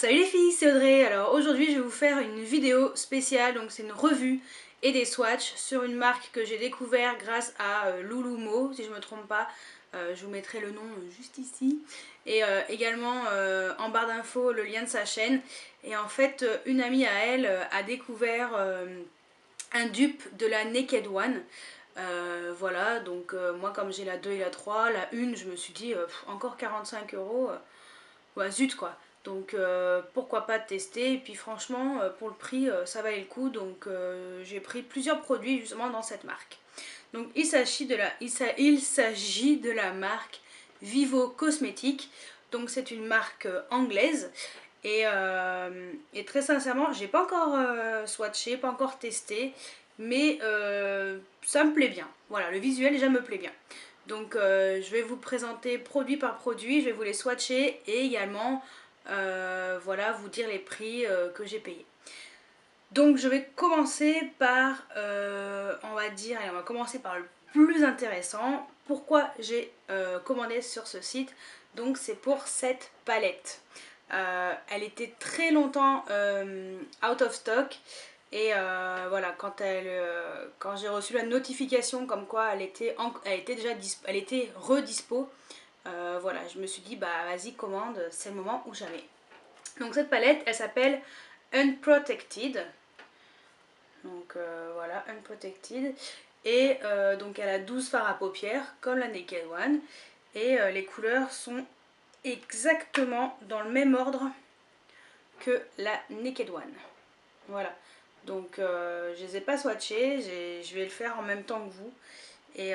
Salut les filles, c'est Audrey. Alors aujourd'hui je vais vous faire une vidéo spéciale, donc c'est une revue et des swatchs sur une marque que j'ai découvert grâce à Lulumo, si je me trompe pas. Je vous mettrai le nom juste ici. Et également en barre d'infos le lien de sa chaîne. Et en fait une amie à elle a découvert un dupe de la Naked One. Voilà, donc moi comme j'ai la 2 et la 3, la 1 je me suis dit encore 45 euros. Ouais, zut quoi. Donc pourquoi pas tester. Et puis franchement, pour le prix, ça valait le coup. Donc j'ai pris plusieurs produits justement dans cette marque. Donc il s'agit de la marque Vivo Cosmétiques. Donc c'est une marque anglaise. Et très sincèrement, j'ai pas encore swatché, pas encore testé. Mais ça me plaît bien. Voilà, le visuel déjà me plaît bien. Donc je vais vous présenter produit par produit, je vais vous les swatcher et également voilà, vous dire les prix que j'ai payés. Donc je vais commencer par, on va dire, allez, on va commencer par le plus intéressant. Pourquoi j'ai commandé sur ce site? Donc c'est pour cette palette. Elle était très longtemps out of stock. Et voilà, quand j'ai reçu la notification comme quoi elle était déjà elle était redispo, voilà, je me suis dit bah vas-y commande, c'est le moment ou jamais. Donc cette palette, elle s'appelle Unprotected. Donc voilà, Unprotected. Et donc elle a 12 fards à paupières comme la Naked One. Et les couleurs sont exactement dans le même ordre que la Naked One. Voilà. Donc je les ai pas swatchées, je vais le faire en même temps que vous. Et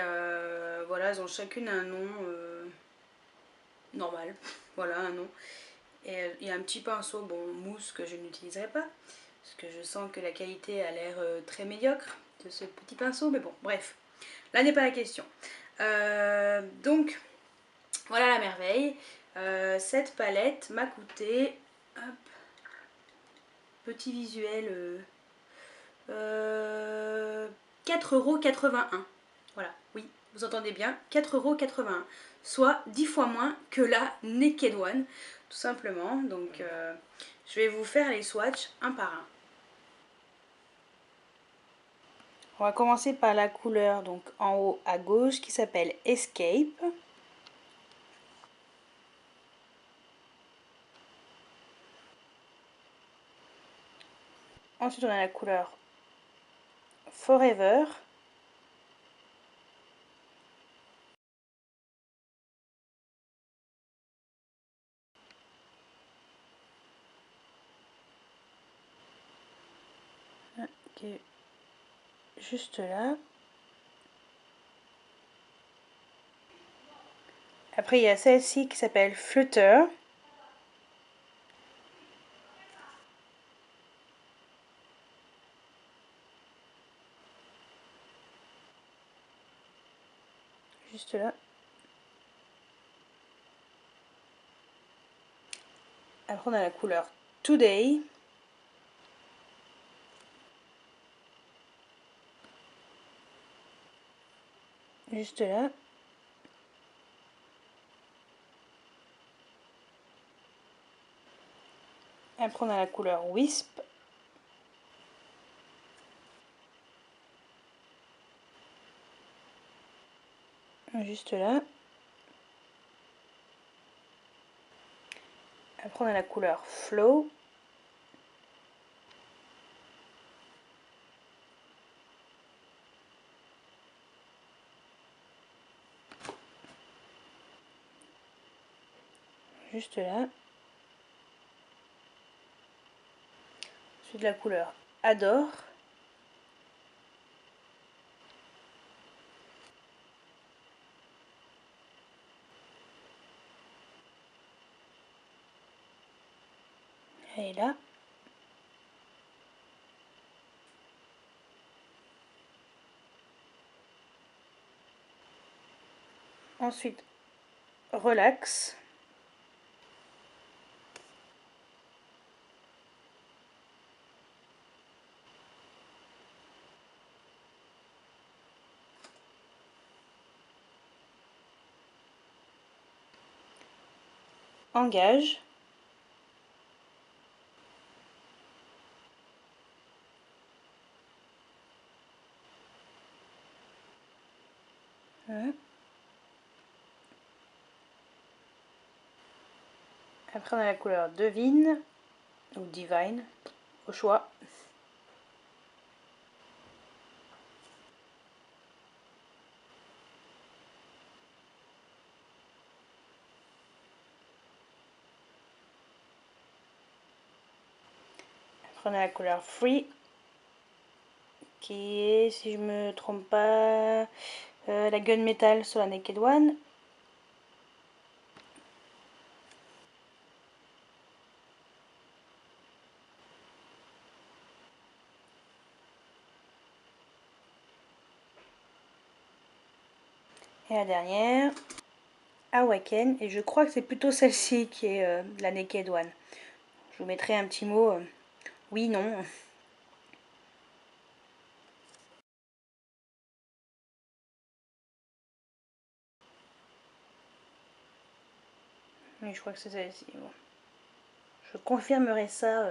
voilà, elles ont chacune un nom normal. Voilà, un nom. Et il y a un petit pinceau, bon, mousse que je n'utiliserai pas. Parce que je sens que la qualité a l'air très médiocre de ce petit pinceau. Mais bon, bref. Là n'est pas la question. Donc, voilà la merveille. Cette palette m'a coûté... Hop, petit visuel... 4,81 €. Voilà, oui, vous entendez bien, 4,81 €. Soit 10 fois moins que la Naked One, tout simplement. Donc, je vais vous faire les swatchs un par un. On va commencer par la couleur donc en haut à gauche qui s'appelle Escape. Ensuite, on a la couleur Forever. Qui est juste là. Après, il y a celle-ci qui s'appelle Flutter. Juste là. Après, on a la couleur Today. Juste là. Après, on a la couleur Wisp. Juste là. Après, on a la couleur Flow. Juste là. Ensuite, la couleur Adore. Elle est là. Ensuite, Relax. Engage. Voilà. Après on a la couleur Devine ou Divine, au choix. Après on a la couleur Free, qui est, si je me trompe pas, la Gunmetal sur la Naked One. Et la dernière, Awaken, et je crois que c'est plutôt celle-ci qui est la Naked One. Je vous mettrai un petit mot, oui, non. Mais je crois que c'est celle-ci. Bon. Je confirmerai ça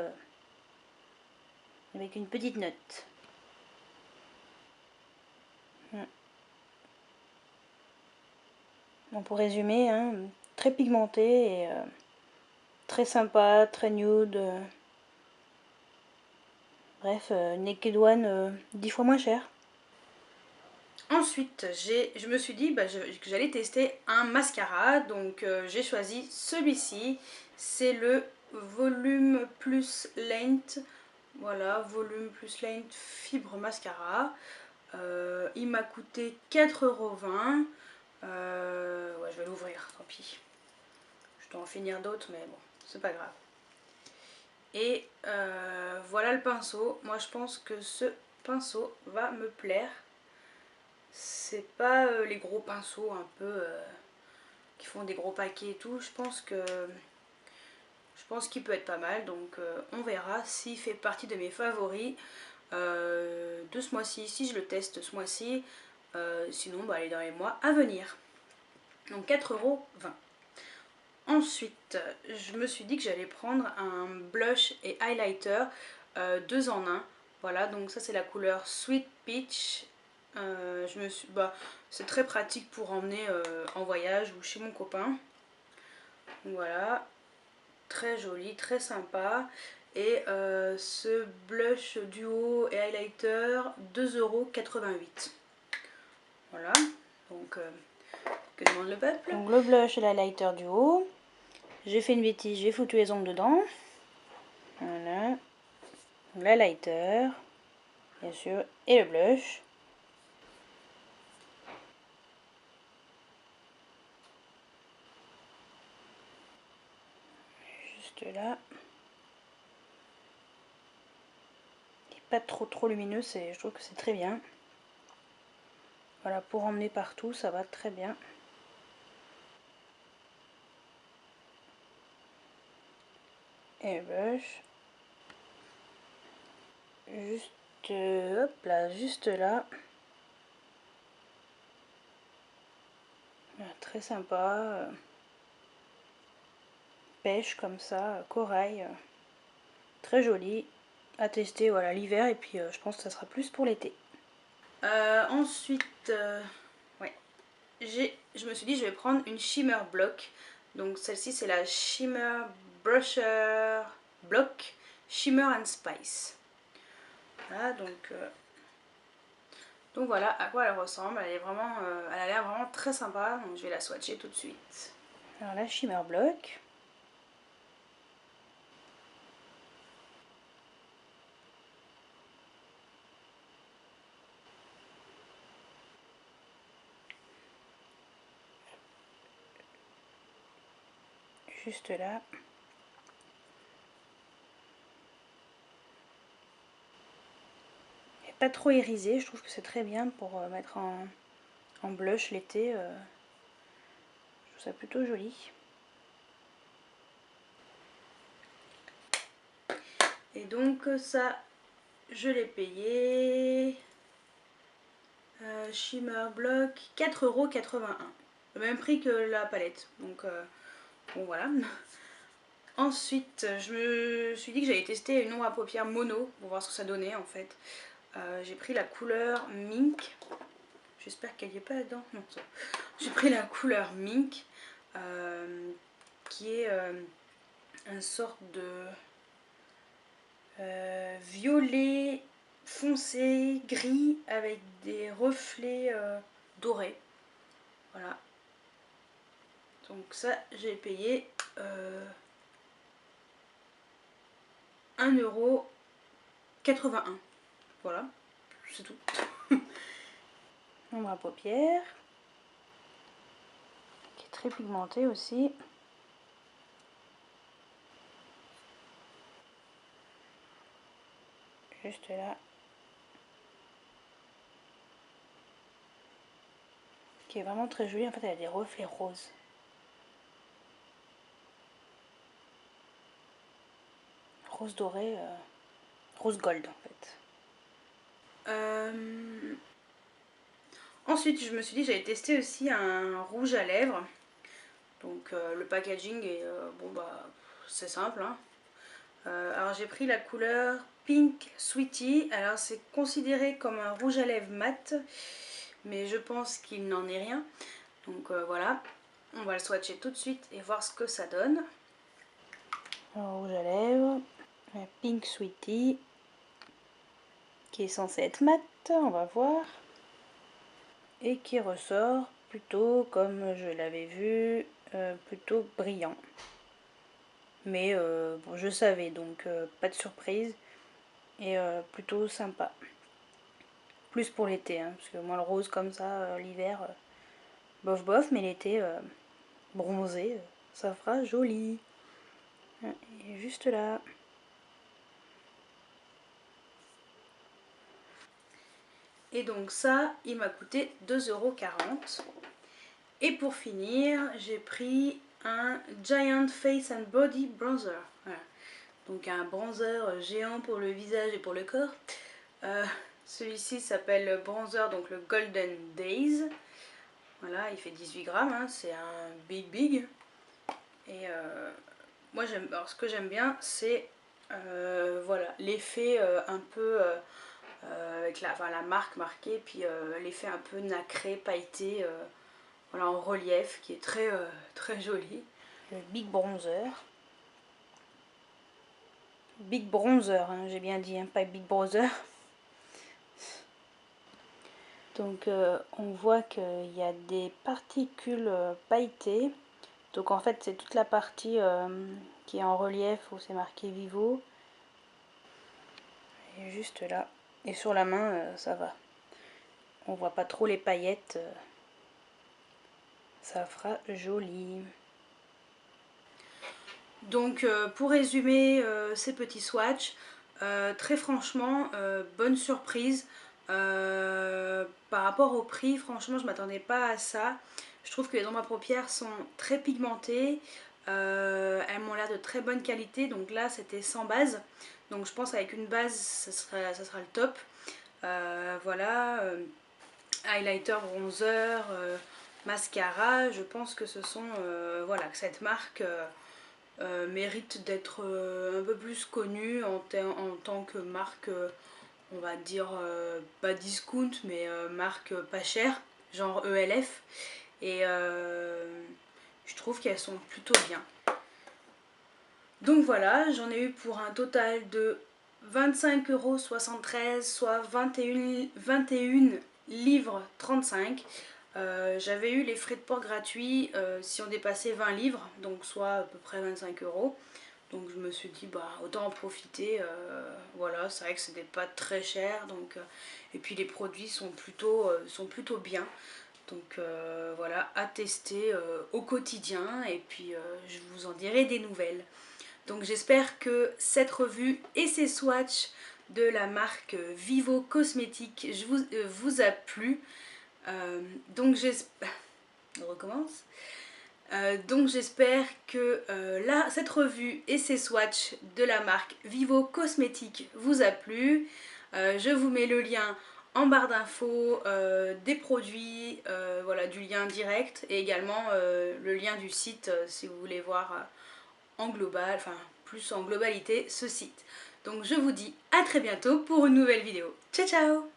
avec une petite note. Bon, pour résumer, hein, très pigmenté et très sympa, très nude. Bref, Naked One 10 fois moins cher. Ensuite, je me suis dit que j'allais tester un mascara, donc j'ai choisi celui-ci. C'est le Volume Plus Length. Voilà, Volume Plus Length Fibre Mascara. Il m'a coûté 4,20 €. Ouais, je vais l'ouvrir, tant pis. Je dois en finir d'autres, mais bon, c'est pas grave. Et voilà le pinceau. Moi, je pense que ce pinceau va me plaire. C'est pas les gros pinceaux un peu qui font des gros paquets et tout. Je pense qu'il peut être pas mal. Donc, on verra s'il fait partie de mes favoris de ce mois-ci. Si je le teste ce mois-ci. Sinon, bah, elle est dans les mois à venir. Donc 4,20 €. Ensuite, je me suis dit que j'allais prendre un blush et highlighter 2 en 1. Voilà, donc ça c'est la couleur Sweet Peach. C'est très pratique pour emmener en voyage ou chez mon copain. Voilà, très joli, très sympa. Et ce blush duo et highlighter 2,88 €. Voilà, donc que demande le peuple? Donc le blush et l'highlighter duo. J'ai fait une bêtise, j'ai foutu les ongles dedans. Voilà. L'highlighter, bien sûr, et le blush. Juste là. Il n'est pas trop lumineux, je trouve que c'est très bien. Voilà, pour emmener partout, ça va très bien. Et le blush. Juste, hop là, juste là. Voilà, très sympa. Pêche comme ça, corail. Très joli. À tester, voilà, l'hiver. Et puis, je pense que ça sera plus pour l'été. Ensuite, ouais, je me suis dit je vais prendre une Shimmer Block. Donc celle-ci c'est la Shimmer Brusher Block Shimmer and Spice. Voilà, donc voilà à quoi elle ressemble. Elle a l'air vraiment très sympa. Donc je vais la swatcher tout de suite. Alors la Shimmer Block. Juste là. Pas trop irisé, je trouve que c'est très bien pour mettre en blush l'été. Je trouve ça plutôt joli. Et donc ça, je l'ai payé Shimmer Block 4,81 €. Le même prix que la palette. Donc bon voilà. Ensuite, je me suis dit que j'allais tester une ombre à paupières mono pour voir ce que ça donnait en fait. J'ai pris la couleur Mink. J'espère qu'elle n'y est pas là-dedans. Non, j'ai pris la couleur Mink, qui est une sorte de violet foncé, gris, avec des reflets dorés. Voilà. Donc ça, j'ai payé 1,81 €. Voilà, c'est tout. Ombre à paupières, qui est très pigmentée aussi. Juste là. Qui est vraiment très jolie. En fait, elle a des reflets roses. Rose doré, rose gold en fait. Ensuite, je me suis dit j'allais tester aussi un rouge à lèvres. Donc le packaging est bon bah c'est simple. Hein. Alors j'ai pris la couleur Pink Sweetie. Alors c'est considéré comme un rouge à lèvres mat, mais je pense qu'il n'en est rien. Donc voilà, on va le swatcher tout de suite et voir ce que ça donne. Un rouge à lèvres, un Pink Sweetie, qui est censé être mat, on va voir. Et qui ressort plutôt comme je l'avais vu, plutôt brillant. Mais bon, je savais, donc pas de surprise. Et plutôt sympa. Plus pour l'été, hein, parce que moi le rose comme ça, l'hiver, bof bof, mais l'été, bronzé, ça fera joli. Et juste là. Et donc ça, il m'a coûté 2,40 €. Et pour finir, j'ai pris un Giant Face and Body Bronzer. Voilà. Donc un bronzer géant pour le visage et pour le corps. Celui-ci s'appelle le bronzer, donc le Golden Days. Voilà, il fait 18 grammes, hein, c'est un big. Et moi, alors, ce que j'aime bien, c'est voilà, l'effet un peu avec la marque marquée, puis l'effet un peu nacré, pailleté, voilà, en relief, qui est très joli. Le Big Bronzer. Big Bronzer, hein, j'ai bien dit, hein, pas Big Brother. Donc on voit qu'il y a des particules pailletées. Donc en fait c'est toute la partie qui est en relief où c'est marqué Vivo. Et juste là. Et sur la main ça va. On voit pas trop les paillettes. Ça fera joli. Donc pour résumer ces petits swatchs, très franchement, bonne surprise. Par rapport au prix, franchement, je m'attendais pas à ça. Je trouve que les ombres à paupières sont très pigmentées. Elles m'ont l'air de très bonne qualité. Donc là, c'était sans base. Donc je pense qu'avec une base, ça sera le top. Voilà. Highlighter, bronzer, mascara. Je pense que ce sont... voilà, que cette marque... mérite d'être un peu plus connue en tant que marque, on va dire pas discount, mais marque pas chère, genre ELF. Et je trouve qu'elles sont plutôt bien. Donc voilà, j'en ai eu pour un total de 25,73 €, soit 21 livres 35. J'avais eu les frais de port gratuits si on dépassait 20 livres, donc soit à peu près 25 €. Donc je me suis dit bah autant en profiter. Voilà, c'est vrai que c'était pas très cher, donc et puis les produits sont plutôt bien. Donc voilà, à tester au quotidien, et puis je vous en dirai des nouvelles. Donc j'espère que cette revue et ces swatchs de la marque Vivo Cosmétiques vous a plu. Donc j'espère... On recommence. Donc j'espère que cette revue et ces swatchs de la marque Vivo Cosmétiques vous a plu. Je vous mets le lien en barre d'infos des produits, voilà, du lien direct, et également le lien du site si vous voulez voir en global, enfin plus en globalité ce site. Donc je vous dis à très bientôt pour une nouvelle vidéo. Ciao ciao!